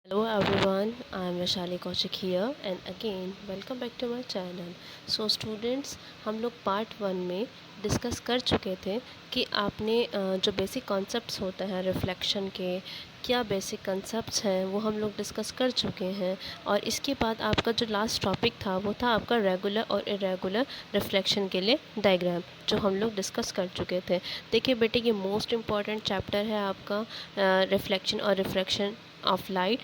Hello everyone, I am Vaishali Kaushik here and again welcome back to my channel. So students, हम लोग part 1 में discuss कर चुके थे कि आपने जो बेसिक कॉन्सेप्ट्स होते हैं रिफ्लेक्शन के, क्या बेसिक कॉन्सेप्ट्स हैं वो हम लोग डिस्कस कर चुके हैं। और इसके बाद आपका जो लास्ट टॉपिक था वो था आपका रेगुलर और इरेगुलर रिफ्लेक्शन के लिए डायग्राम, जो हम लोग डिस्कस कर चुके थे। देखिए बेटे, ये मोस्ट इम्पॉर्टेंट चैप्टर है आपका रिफ्लेक्शन और रिफ्रैक्शन ऑफ लाइट।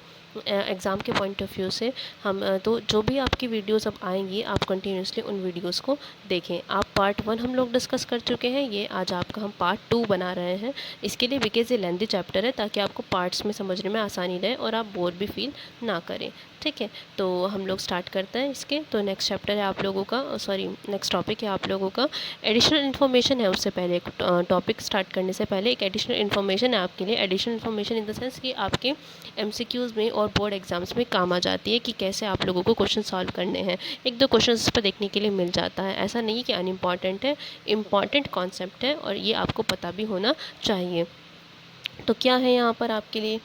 एग्ज़ाम के पॉइंट ऑफ व्यू से हम तो जो भी आपकी वीडियोस अब आएंगी आप कंटिन्यूसली उन वीडियोस को देखें। आप पार्ट 1 हम लोग डिस्कस कर चुके हैं, ये आज आपका हम पार्ट 2 बना रहे हैं। इसके लिए बिकॉज ये लेंथी चैप्टर है ताकि आपको पार्ट्स में समझने में आसानी रहे और आप बोर भी फील ना करें। ठीक है, तो हम लोग स्टार्ट करते हैं इसके। तो नेक्स्ट चैप्टर है आप लोगों का, सॉरी नेक्स्ट टॉपिक है आप लोगों का एडिशनल इन्फॉर्मेशन है। उससे पहले एक टॉपिक स्टार्ट करने से पहले एक एडिशनल इन्फॉर्मेशन है आपके लिए। Additional information in the sense कि आपके एमसीक्यूज़ में और बोर्ड एग्जाम्स में काम आ जाती है कि कैसे आप लोगों को क्वेश्चन सॉल्व करने हैं। एक दो क्वेश्चन इस पर देखने के लिए मिल जाता है, ऐसा नहीं कि अनइम्पॉर्टेंट है, इम्पॉर्टेंट कॉन्सेप्ट है और ये आपको पता भी होना चाहिए। तो क्या है यहाँ पर आपके लिए,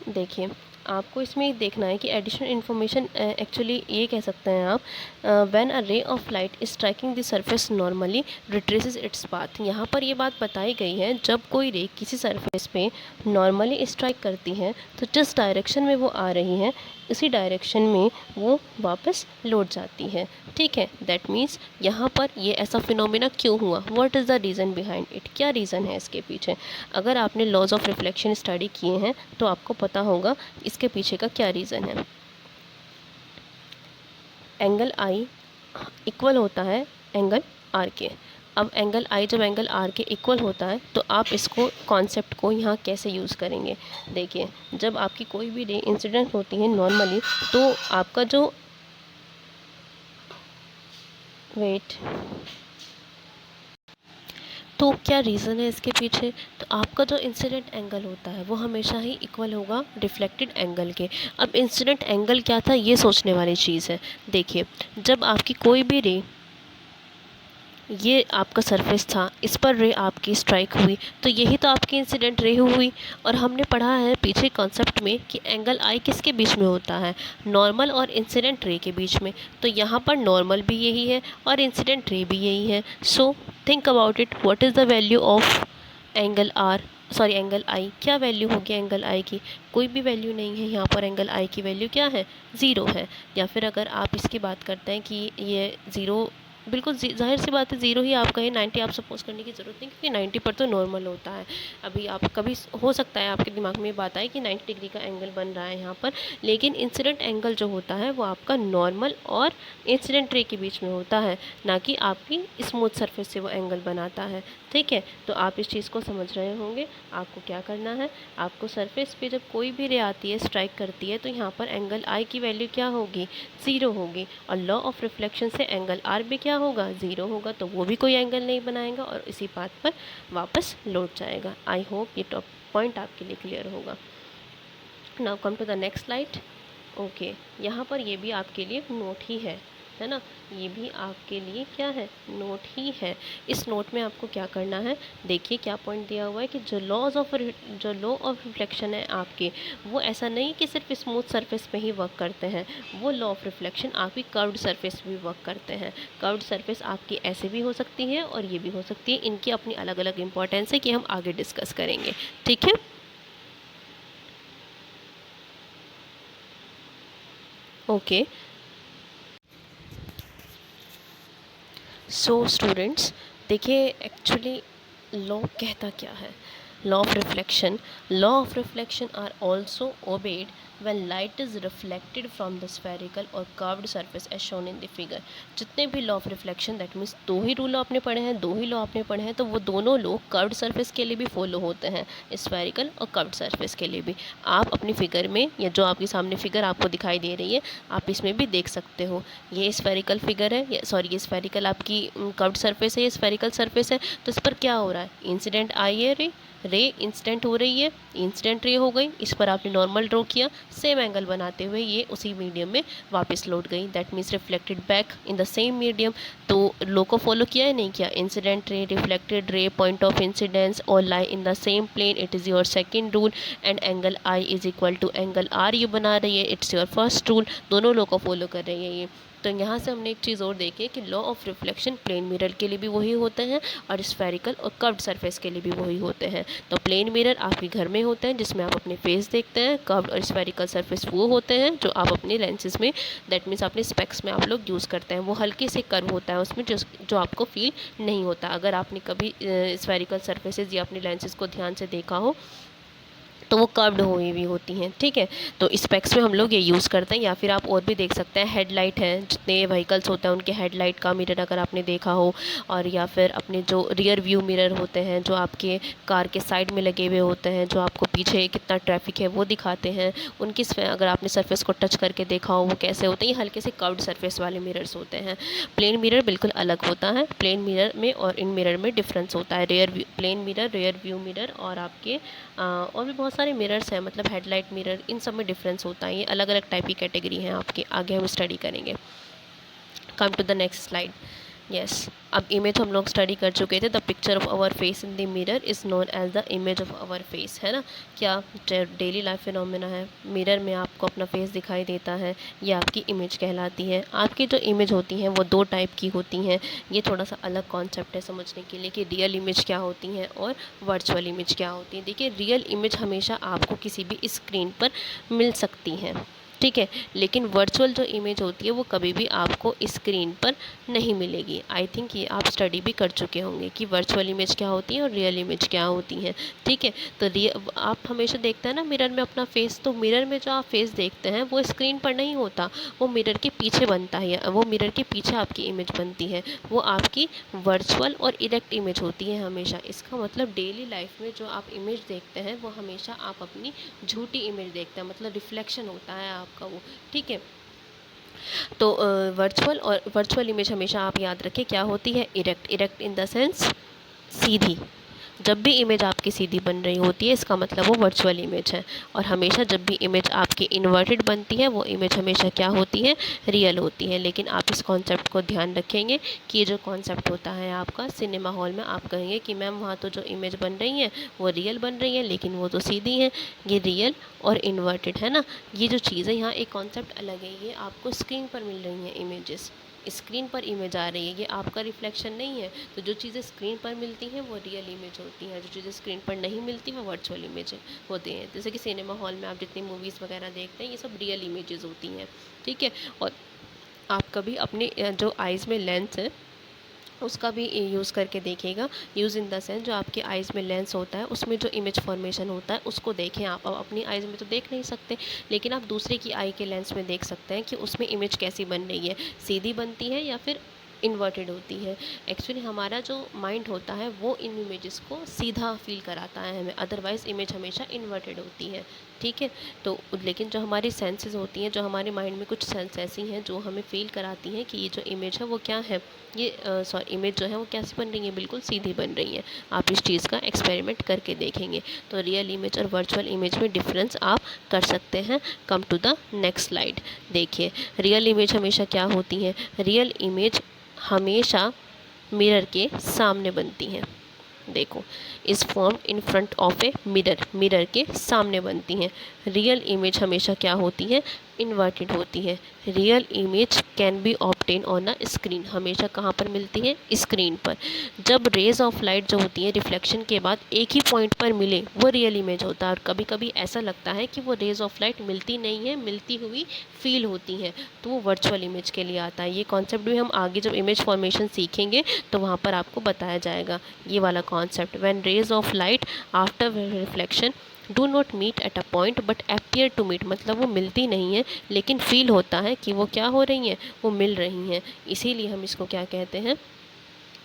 देखिए आपको इसमें देखना है कि एडिशनल इन्फॉर्मेशन एक्चुअली ये कह सकते हैं आप, when a ray of light is striking the surface normally retraces its path. यहाँ पर ये बात बताई गई है, जब कोई रे किसी सरफेस पे नॉर्मली स्ट्राइक करती है तो जिस डायरेक्शन में वो आ रही है उसी डायरेक्शन में वो वापस लौट जाती है। ठीक है, दैट मीन्स यहाँ पर ये ऐसा फिनोमिना क्यों हुआ, what is the reason behind it, क्या रीज़न है इसके पीछे। अगर आपने लॉज ऑफ रिफ्लेक्शन स्टडी किए हैं तो आपको पता होगा इसके पीछे का क्या रीज़न है। एंगल आई इक्वल होता है एंगल आर के। अब एंगल आई जब एंगल आर के इक्वल होता है तो आप इसको कॉन्सेप्ट को यहाँ कैसे यूज़ करेंगे। देखिए, जब आपकी कोई भी रे इंसिडेंट होती है नॉर्मली तो आपका जो वेट, तो क्या रीज़न है इसके पीछे। तो आपका जो इंसिडेंट एंगल होता है वो हमेशा ही इक्वल होगा रिफ्लेक्टेड एंगल के। अब इंसिडेंट एंगल क्या था ये सोचने वाली चीज़ है। देखिए, जब आपकी कोई भी रे, ये आपका सरफेस था, इस पर रे आपकी स्ट्राइक हुई तो यही तो आपकी इंसिडेंट रे हुई। और हमने पढ़ा है पीछे कॉन्सेप्ट में कि एंगल आई किसके बीच में होता है, नॉर्मल और इंसिडेंट रे के बीच में। तो यहाँ पर नॉर्मल भी यही है और इंसिडेंट रे भी यही है। So think about it, what is the value of angle R, sorry angle I. क्या वैल्यू होगी एंगल आई की, कोई भी वैल्यू नहीं है यहाँ पर। एंगल आई की वैल्यू क्या है, ज़ीरो है। या फिर अगर आप इसकी बात करते हैं कि ये ज़ीरो, बिल्कुल जाहिर सी बात है ज़ीरो ही आपका है, 90 आप सपोज करने की ज़रूरत नहीं, क्योंकि 90 पर तो नॉर्मल होता है। अभी आप कभी हो सकता है आपके दिमाग में ये बात आए कि 90 डिग्री का एंगल बन रहा है यहाँ पर, लेकिन इंसिडेंट एंगल जो होता है वो आपका नॉर्मल और इंसिडेंट रे के बीच में होता है, ना कि आपकी स्मूथ सरफेस से वो एंगल बनाता है। ठीक है, तो आप इस चीज़ को समझ रहे होंगे। आपको क्या करना है, आपको सरफेस पे जब कोई भी रे आती है, स्ट्राइक करती है, तो यहाँ पर एंगल आई की वैल्यू क्या होगी, ज़ीरो होगी। और लॉ ऑफ रिफ्लेक्शन से एंगल आर भी क्या होगा, ज़ीरो होगा, तो वो भी कोई एंगल नहीं बनाएगा और इसी पाथ पर वापस लौट जाएगा। आई होप ये टॉप पॉइंट आपके लिए क्लियर होगा। Now come to the next slide. Okay, यहाँ पर ये भी आपके लिए नोट ही है ना, ये भी आपके लिए क्या है, नोट ही है। इस नोट में आपको क्या करना है, देखिए क्या पॉइंट दिया हुआ है कि जो लॉ ऑफ रिफ्लेक्शन है आपके, वो ऐसा नहीं कि सिर्फ स्मूथ सरफेस पे ही वर्क करते हैं। वो लॉ ऑफ रिफ्लेक्शन आपकी कर्व्ड सरफेस भी वर्क करते हैं। कर्व्ड सरफेस आपकी ऐसे भी हो सकती है और ये भी हो सकती है। इनकी अपनी अलग अलग इंपॉर्टेंस है कि हम आगे डिस्कस करेंगे। ठीक है, ओके। सो स्टूडेंट्स, देखिए एक्चुअली लॉ कहता क्या है। Law of reflection are also obeyed when light is reflected from the spherical और curved surface as shown in the figure। जितने भी law of reflection, that means दो ही रूल आपने पढ़े हैं, दो ही लॉ आपने पढ़े हैं, तो वो दोनों लॉ कर्व्ड सरफेस के लिए भी फॉलो होते हैं, स्फेरिकल और कर्व्ड सरफेस के लिए भी। आप अपनी फिगर में, या जो आपके सामने फिगर आपको दिखाई दे रही है, आप इसमें भी देख सकते हो। ये स्फेरिकल फिगर है, ये सॉरी ये स्फेरिकल आपकी कर्व्ड सरफेस है, ये स्फेरिकल सरफेस है। तो इस पर क्या हो रहा है, इंसिडेंट आई है रे रे इंस्टेंट हो रही है, इंस्टेंट रे हो गई, इस पर आपने नॉर्मल ड्रॉ किया, सेम एंगल बनाते हुए ये उसी मीडियम में वापस लौट गई, that means reflected back in the same medium. तो लो को फॉलो किया है नहीं किया, incident ray, reflected ray, point of incidence और lie in the same plane, it is your second rule. And angle I is equal to angle R ये बना रही है, इट्स योर फर्स्ट रूल। दोनों लो को फॉलो कर रही है ये। तो यहाँ से हमने एक चीज़ और देखी कि law of reflection plane mirror के लिए भी वही होते हैं और स्फेरिकल और कर्व्ड सरफेस के लिए भी वही होते हैं। तो प्लेन मिरर आपके घर में होते हैं जिसमें आप अपने फेस देखते हैं, कर्व्ड और स्फेरिकल सरफेस वो होते हैं जो आप अपने लेंसेज में, दैट मीन्स अपने स्पेक्स में आप लोग यूज़ करते हैं। वो हल्के से कर्व होता है उसमें जो आपको फील नहीं होता। अगर आपने कभी स्फेरिकल सरफेसेज या अपने लेंसेज को ध्यान से देखा हो तो वो कर्व्ड हुई भी होती हैं, ठीक है। तो स्पेक्स में हम लोग ये यूज़ करते हैं। या फिर आप और भी देख सकते हैं, हेडलाइट है, जितने व्हीकल्स होते हैं उनके हेडलाइट का मिरर अगर आपने देखा हो, और या फिर अपने जो रियर व्यू मिरर होते हैं जो आपके कार के साइड में लगे हुए होते हैं, जो आपको पीछे कितना ट्रैफिक है वो दिखाते हैं, उनकी अगर आपने सरफेस को टच करके देखा हो वो कैसे होते हैं, ये हल्के से कर्व्ड सरफेस वाले मिरर्स होते हैं। प्लेन मिरर बिल्कुल अलग होता है, प्लेन मिरर में और इन मिरर में डिफरेंस होता है। Plane mirror, rear view mirror और आपके और भी बहुत सारे मिरर्स हैं, मतलब हेडलाइट मिरर, इन सब में डिफरेंस होता है। ये अलग अलग टाइप की कैटेगरी हैं आपके, आगे हम स्टडी करेंगे। Come to the next slide. Yes, अब इमेज हम लोग स्टडी कर चुके थे। The picture of our face in the mirror is known as the image of our face, है ना। क्या डेली लाइफ फिनोमेना है, मिरर में आपको अपना फेस दिखाई देता है, ये आपकी इमेज कहलाती है। आपकी जो इमेज होती हैं वो दो टाइप की होती हैं। ये थोड़ा सा अलग कॉन्सेप्ट है समझने के लिए कि रियल इमेज क्या होती हैं और वर्चुअल इमेज क्या होती है। देखिए, रियल इमेज हमेशा आपको किसी भी स्क्रीन पर मिल सकती है, ठीक है, लेकिन वर्चुअल जो इमेज होती है वो कभी भी आपको स्क्रीन पर नहीं मिलेगी। आई थिंक ये आप स्टडी भी कर चुके होंगे कि वर्चुअल इमेज क्या होती है और रियल इमेज क्या होती है, ठीक है। तो आप हमेशा देखते हैं ना मिरर में अपना फेस, तो मिरर में जो आप फेस देखते हैं वो स्क्रीन पर नहीं होता, वो मिरर के पीछे बनता है, वो मिरर के पीछे आपकी इमेज बनती है, वो आपकी वर्चुअल और इरेक्ट इमेज होती है हमेशा। इसका मतलब डेली लाइफ में जो आप इमेज देखते हैं वो हमेशा आप अपनी झूठी इमेज देखते हैं, मतलब रिफ्लेक्शन होता है आपका वो, ठीक है। तो वर्चुअल इमेज हमेशा आप याद रखें क्या होती है, erect. Erect in the sense सीधी। जब भी इमेज आपकी सीधी बन रही होती है इसका मतलब वो वर्चुअल इमेज है। और हमेशा जब भी इमेज आपकी इन्वर्टेड बनती है वो इमेज हमेशा क्या होती है, रियल होती है। लेकिन आप इस कॉन्सेप्ट को ध्यान रखेंगे कि ये जो कॉन्सेप्ट होता है आपका सिनेमा हॉल में, आप कहेंगे कि मैम वहाँ तो जो इमेज बन रही है वो रियल बन रही है लेकिन वो तो सीधी है, ये रियल और इन्वर्टेड है ना। ये जो चीज़ है यहाँ एक कॉन्सेप्ट अलग है, ये आपको स्क्रीन पर मिल रही हैं इमेजेस, स्क्रीन पर इमेज आ रही है, ये आपका रिफ्लेक्शन नहीं है। तो जो चीज़ें स्क्रीन पर मिलती हैं वो रियल इमेज होती हैं, जो चीज़ें स्क्रीन पर नहीं मिलती वो वर्चुअल इमेज होती हैं। जैसे कि सिनेमा हॉल में आप जितनी मूवीज़ वगैरह देखते हैं ये सब रियल इमेजेस होती हैं, ठीक है। और आप कभी अपने जो आइज़ में लेंस है उसका भी यूज़ करके देखिएगा। यूज़ इन द सेंस जो आपके आइज़ में लेंस होता है उसमें जो इमेज फॉर्मेशन होता है उसको देखें आप। अब अपनी आइज़ में तो देख नहीं सकते लेकिन आप दूसरे की आई के लेंस में देख सकते हैं कि उसमें इमेज कैसी बन रही है, सीधी बनती है या फिर इन्वर्टेड होती है। एक्चुअली हमारा जो माइंड होता है वो इन इमेजेस को सीधा फील कराता है हमें, अदरवाइज़ इमेज हमेशा इन्वर्टेड होती है, ठीक है। तो लेकिन जो हमारी सेंसेस होती हैं, जो हमारे माइंड में कुछ सेंस ऐसी हैं जो हमें फील कराती हैं कि ये जो इमेज है वो क्या है, ये इमेज जो है वो कैसी बन रही है, बिल्कुल सीधी बन रही है। आप इस चीज़ का एक्सपेरिमेंट करके देखेंगे तो रियल इमेज और वर्चुअल इमेज में डिफरेंस आप कर सकते हैं। Come to the next slide. देखिए, रियल इमेज हमेशा क्या होती है, रियल इमेज हमेशा मिरर के सामने बनती हैं। देखो, इस form in front of a mirror, mirror के सामने बनती हैं। रियल इमेज हमेशा क्या होती है, इन्वर्टेड होती है। Real image can be obtain on a screen, हमेशा कहाँ पर मिलती है, स्क्रीन पर। जब रेज ऑफ लाइट जो होती है रिफ्लेक्शन के बाद एक ही पॉइंट पर मिले वो रियल इमेज होता है। और कभी कभी ऐसा लगता है कि वो रेज ऑफ लाइट मिलती नहीं है, मिलती हुई फील होती है, तो वो वर्चुअल इमेज के लिए आता है। ये कॉन्सेप्ट भी हम आगे जब इमेज फॉर्मेशन सीखेंगे तो वहाँ पर आपको बताया जाएगा ये वाला concept. When rays of light after reflection do not meet at a point but appear to meet, मतलब वो मिलती नहीं है लेकिन फील होता है कि वो क्या हो रही हैं, वो मिल रही हैं। इसीलिए हम इसको क्या कहते हैं,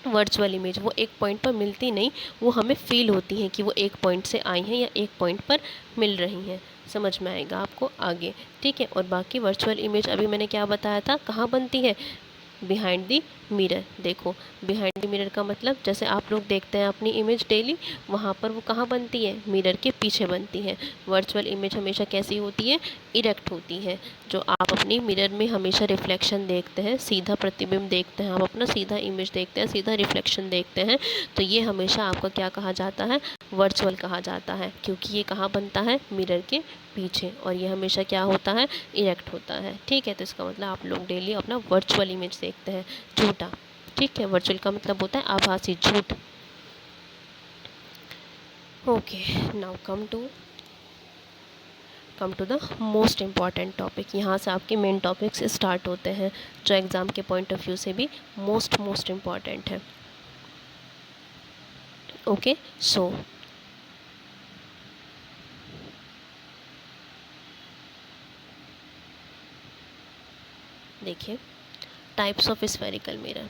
वर्चुअल इमेज। वो एक पॉइंट पर मिलती नहीं, वो हमें फील होती हैं कि वो एक पॉइंट से आई हैं या एक पॉइंट पर मिल रही हैं। समझ में आएगा आपको आगे, ठीक है। और बाकी वर्चुअल इमेज अभी मैंने क्या बताया था, कहाँ बनती है, बिहाइंड द मिरर। देखो बिहाइंड द मिरर का मतलब जैसे आप लोग देखते हैं अपनी इमेज डेली, वहाँ पर वो कहाँ बनती है, मिरर के पीछे बनती है। वर्चुअल इमेज हमेशा कैसी होती है, इरेक्ट होती है। जो आप अपनी मिरर में हमेशा रिफ्लेक्शन देखते हैं, सीधा प्रतिबिंब देखते हैं, आप अपना सीधा इमेज देखते हैं, सीधा रिफ्लेक्शन देखते हैं, तो ये हमेशा आपका क्या कहा जाता है, वर्चुअल कहा जाता है, क्योंकि ये कहाँ बनता है, मिरर के पीछे, और ये हमेशा क्या होता है, इरेक्ट होता है। ठीक है, तो इसका मतलब आप लोग डेली अपना वर्चुअल इमेज देखते हैं, झूठा। ठीक है, वर्चुअल का मतलब होता है आभासी, झूठ। Okay, now come to the most important topic. यहाँ से आपके मेन टॉपिक्स स्टार्ट होते हैं, जो एग्ज़ाम के पॉइंट ऑफ व्यू से भी मोस्ट इम्पॉर्टेंट है। ओके, सो देखिए, types of spherical mirror.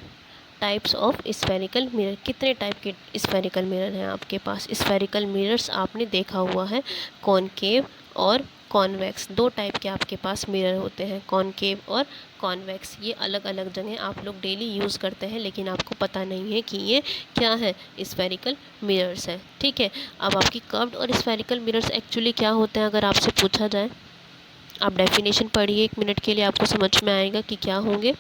Types of spherical mirror, कितने टाइप के स्फेरिकल मिरर हैं आपके पास। स्फेरिकल मिरर्स आपने देखा हुआ है, कॉनकेव और कॉन्वेक्स, दो टाइप के आपके पास मिरर होते हैं, कॉनकेव और कॉन्वेक्स। ये अलग अलग जगह आप लोग डेली यूज़ करते हैं, लेकिन आपको पता नहीं है कि ये क्या है, स्फेरिकल मिरर्स है। ठीक है, अब आपकी कर्व्ड और स्फेरिकल मिरर्स एक्चुअली क्या होते हैं, अगर आपसे पूछा जाए, आप डेफिनेशन पढ़िए 1 मिनट के लिए, आपको समझ में आएगा कि क्या होंगे।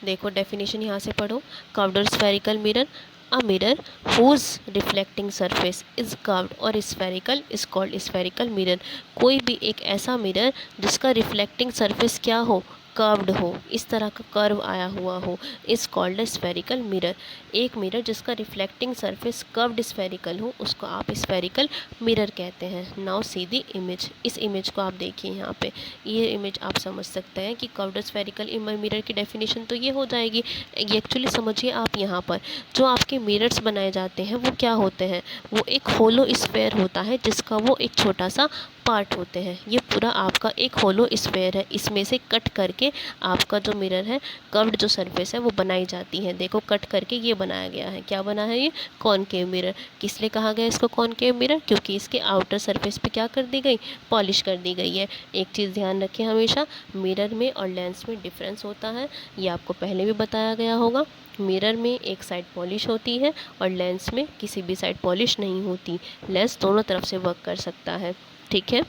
देखो डेफिनेशन यहाँ से पढ़ो, कर्व्ड और spherical mirror, a mirror whose reflecting surface is curved और spherical is called spherical mirror. कोई भी एक ऐसा मिरर जिसका रिफ्लेक्टिंग सरफेस क्या हो, कर्व्ड हो, इस तरह का कर्व आया हुआ हो, इज कॉल्ड स्फेरिकल मिरर। एक मिरर जिसका रिफ्लेक्टिंग सरफेस कर्व्ड स्फेरिकल हो, उसको आप स्फेरिकल मिरर कहते हैं। नाउ सी द इमेज, इस इमेज को आप देखिए यहाँ पे, ये इमेज आप समझ सकते हैं कि कर्व्ड स्फेरिकल मिरर की डेफिनेशन तो ये हो जाएगी। ये एक्चुअली समझिए आप, यहाँ पर जो आपके मिरर्स बनाए जाते हैं वो क्या होते हैं, वो एक होलो स्फेयर होता है, जिसका वो एक छोटा सा पार्ट होते हैं। ये पूरा आपका एक होलो स्फेयर है, इसमें से कट करके आपका जो मिरर है, कर्व्ड जो सरफेस है वो बनाई जाती है। देखो कट करके ये बनाया गया है, क्या बना है ये, कॉनकेव मिरर। किस लिए कहा गया इसको कॉनकेव मिरर, क्योंकि इसके आउटर सरफेस पे क्या कर दी गई, पॉलिश कर दी गई है। एक चीज़ ध्यान रखें हमेशा, मिरर में और लेंस में डिफरेंस होता है, ये आपको पहले भी बताया गया होगा। मिरर में एक साइड पॉलिश होती है और लेंस में किसी भी साइड पॉलिश नहीं होती, लेंस दोनों तरफ से वर्क कर सकता है। ठीक है,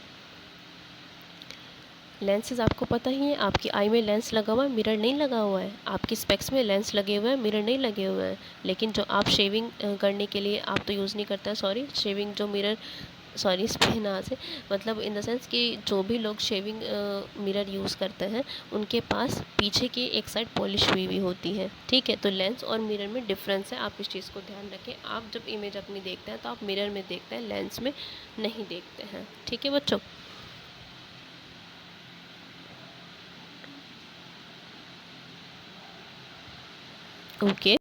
लेंसेज आपको पता ही है, आपकी आई में लेंस लगा हुआ है, मिरर नहीं लगा हुआ है, आपकी स्पेक्स में लेंस लगे हुए हैं, मिरर नहीं लगे हुए हैं। लेकिन जो आप शेविंग करने के लिए, आप तो यूज़ नहीं करता है, सॉरी, शेविंग जो मिरर, सॉरी इस पे ना से, मतलब इन द सेंस कि जो भी लोग शेविंग मिरर यूज़ करते हैं, उनके पास पीछे की एक साइड पॉलिश हुई होती है। ठीक है, तो लेंस और मिरर में डिफरेंस है, आप इस चीज़ को ध्यान रखें। आप जब इमेज अपनी देखते हैं तो आप मिरर में देखते हैं, लेंस में नहीं देखते हैं। ठीक है बच्चों, ओके।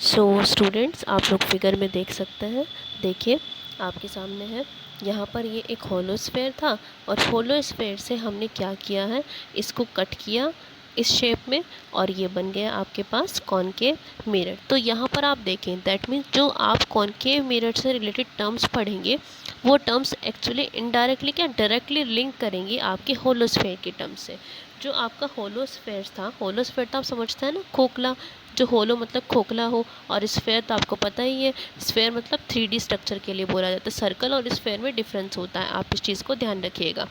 सो स्टूडेंट्स, आप लोग फिगर में देख सकते हैं, देखिए आपके सामने है, यहाँ पर ये एक होलो स्फेयर था, और होलो स्फेयर से हमने क्या किया है, इसको कट किया इस शेप में, और ये बन गया आपके पास कॉनकेव मिरर। तो यहाँ पर आप देखें, दैट मीन्स जो आप कॉनकेव मिरर से रिलेटेड टर्म्स पढ़ेंगे, वो टर्म्स एक्चुअली इनडायरेक्टली क्या डायरेक्टली लिंक करेंगी आपके होलो स्फेयर के टर्म्स से। जो आपका होलो स्फेयर था, होलो स्फेयर तो आप समझते हैं ना, खोखला, जो होलो मतलब खोखला हो, और स्फेयर तो आपको पता ही है, स्फेयर मतलब 3D स्ट्रक्चर के लिए बोला जाता है। सर्कल और स्फेयर में डिफरेंस होता है, आप इस चीज़ को ध्यान रखिएगा।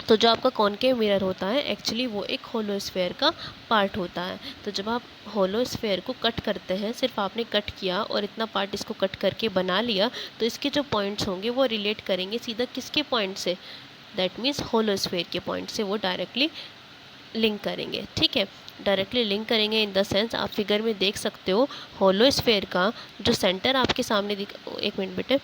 तो जो आपका कॉनकेव मिरर होता है, एक्चुअली वो एक होलो स्फेयर का पार्ट होता है। तो जब आप होलो स्फेयर को कट करते हैं, सिर्फ आपने कट किया और इतना पार्ट इसको कट करके बना लिया, तो इसके जो पॉइंट्स होंगे वो रिलेट करेंगे सीधा किसके पॉइंट से, दैट मीन्स होलो स्फेयर के पॉइंट से वो डायरेक्टली लिंक करेंगे। ठीक है, डायरेक्टली लिंक करेंगे इन द सेंस, आप फिगर में देख सकते हो, होलो स्फेयर का जो सेंटर आपके सामने एक मिनट बेटे,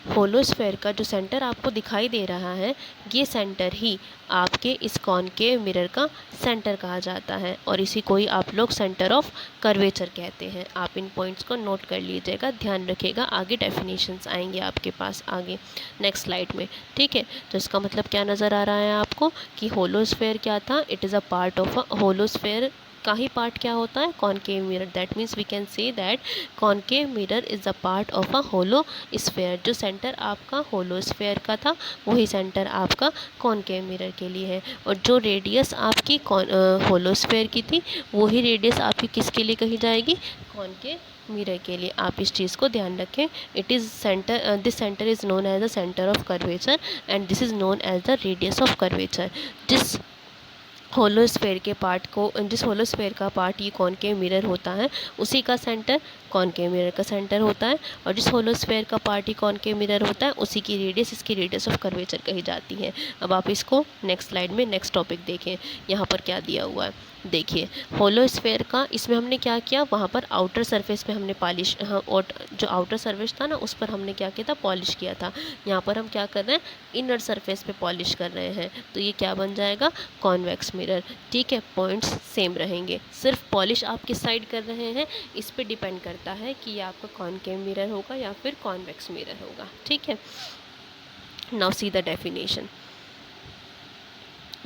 होलो स्फेयर का जो सेंटर आपको दिखाई दे रहा है, ये सेंटर ही आपके इस कॉनकेव मिरर का सेंटर कहा जाता है, और इसी को ही आप लोग सेंटर ऑफ कर्वेचर कहते हैं। आप इन पॉइंट्स को नोट कर लीजिएगा, ध्यान रखिएगा, आगे डेफिनेशंस आएंगे आपके पास आगे नेक्स्ट स्लाइड में। ठीक है, तो इसका मतलब क्या नज़र आ रहा है आपको कि होलो स्फेयर क्या था, it is a part of a hollow sphere उसका ही पार्ट क्या होता है, concave mirror. That means we can say that concave mirror is a part of a hollow sphere. जो सेंटर आपका होलो स्फेयर का था वही सेंटर आपका कॉनकेव मिरर के लिए है, और जो रेडियस आपकी होलो स्फेयर की थी वही रेडियस आपकी किसके लिए कही जाएगी, कॉनकेव मिरर के लिए। आप इस चीज़ को ध्यान रखें। It is centre, this centre is known as the centre of curvature and this is known as the radius of curvature. जिस होलो स्फेयर के पार्ट को, जिस होलो स्फेयर का पार्ट ये कॉनकेव मिरर होता है उसी का सेंटर कॉनकेव मिरर का सेंटर होता है, और जिस होलो स्फेयर का पार्ट ही कॉनकेव मिरर होता है उसी की रेडियस इसकी रेडियस ऑफ कर्वेचर कही जाती है। अब आप इसको नेक्स्ट स्लाइड में नेक्स्ट टॉपिक देखें, यहाँ पर क्या दिया हुआ है। देखिए होलो स्फेयर का, इसमें हमने क्या किया, वहाँ पर आउटर सरफेस पे हमने पॉलिश, और जो आउटर सरफेस था ना उस पर हमने क्या किया था, पॉलिश किया था। यहाँ पर हम क्या कर रहे हैं, इनर सरफेस पे पॉलिश कर रहे हैं, तो ये क्या बन जाएगा, कॉन्वेक्स मिरर। ठीक है, पॉइंट्स सेम रहेंगे, सिर्फ पॉलिश आप किस साइड कर रहे हैं इस पे डिपेंड करता है कि ये आपका कॉनकेव मिरर होगा या फिर कॉन्वेक्स मिरर होगा। ठीक है, नाउ सी द डेफिनेशन।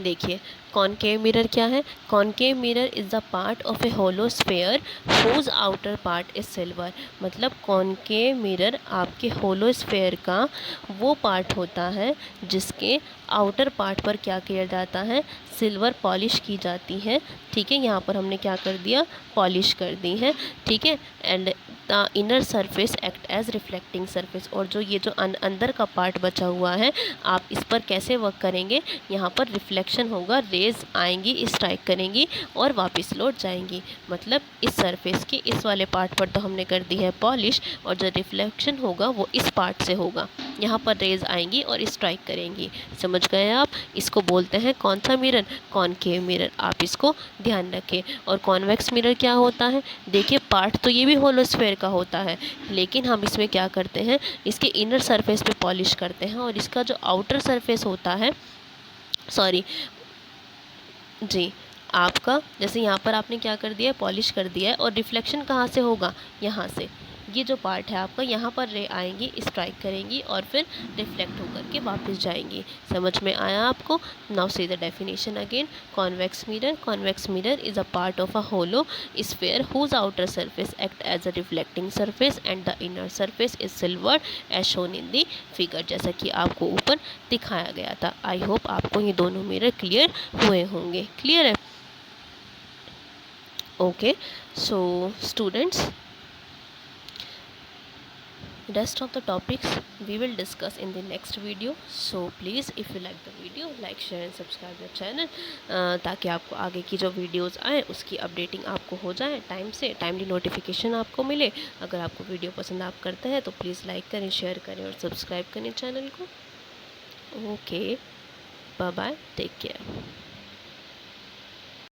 देखिए कॉनकेव मिरर क्या है, concave mirror is the part of a hollow sphere whose outer part is silver. मतलब कॉनकेव मिरर आपके होलो स्फेयर का वो पार्ट होता है जिसके आउटर पार्ट पर क्या किया जाता है, सिल्वर पॉलिश की जाती है। ठीक है, यहाँ पर हमने क्या कर दिया, पॉलिश कर दी है। ठीक है, and the inner surface act as reflecting surface. और जो ये जो अंदर का पार्ट बचा हुआ है आप इस पर कैसे वर्क करेंगे, यहाँ पर रिफ्लेक्शन होगा, रेज आएंगी, स्ट्राइक करेंगी और वापस लौट जाएंगी। मतलब इस सरफेस के इस वाले पार्ट पर तो हमने कर दी है पॉलिश, और जो रिफ्लेक्शन होगा वो इस पार्ट से होगा, यहाँ पर रेज आएंगी और स्ट्राइक करेंगी। समझ गए आप, इसको बोलते हैं कौन सा मिरर, कॉनकेव मिरर। आप इसको ध्यान रखें। और कॉन्वेक्स मिरर क्या होता है, देखिए पार्ट तो ये भी होलो स्फेयर का होता है, लेकिन हम इसमें क्या करते हैं, इसके इनर सरफेस पे पॉलिश करते हैं, और इसका जो आउटर सरफेस होता है, सॉरी जी, आपका जैसे यहाँ पर आपने क्या कर दिया, पॉलिश कर दिया है, और रिफ्लेक्शन कहाँ से होगा, यहाँ से। ये जो पार्ट है आपका, यहाँ पर रे आएंगी, स्ट्राइक करेंगी और फिर रिफ्लेक्ट होकर के वापस जाएंगी। समझ में आया आपको। Now see the definition again. Convex mirror is a part of a hollow sphere whose outer surface act as a reflecting surface and the inner surface is silver as shown in the figure. जैसा कि आपको ऊपर दिखाया गया था। I hope आपको ये दोनों मिरर क्लियर हुए होंगे। क्लियर है, okay, so students, rest of the topics we will discuss in the next video. So please if you like the video, like, share and subscribe the channel, ताकि आपको आगे की जो वीडियोस आए उसकी अपडेटिंग आपको हो जाए, टाइम से टाइमली नोटिफिकेशन आपको मिले। अगर आपको वीडियो पसंद आप करते हैं तो प्लीज़ लाइक करें, शेयर करें और सब्सक्राइब करें चैनल को। Okay, bye bye, take care.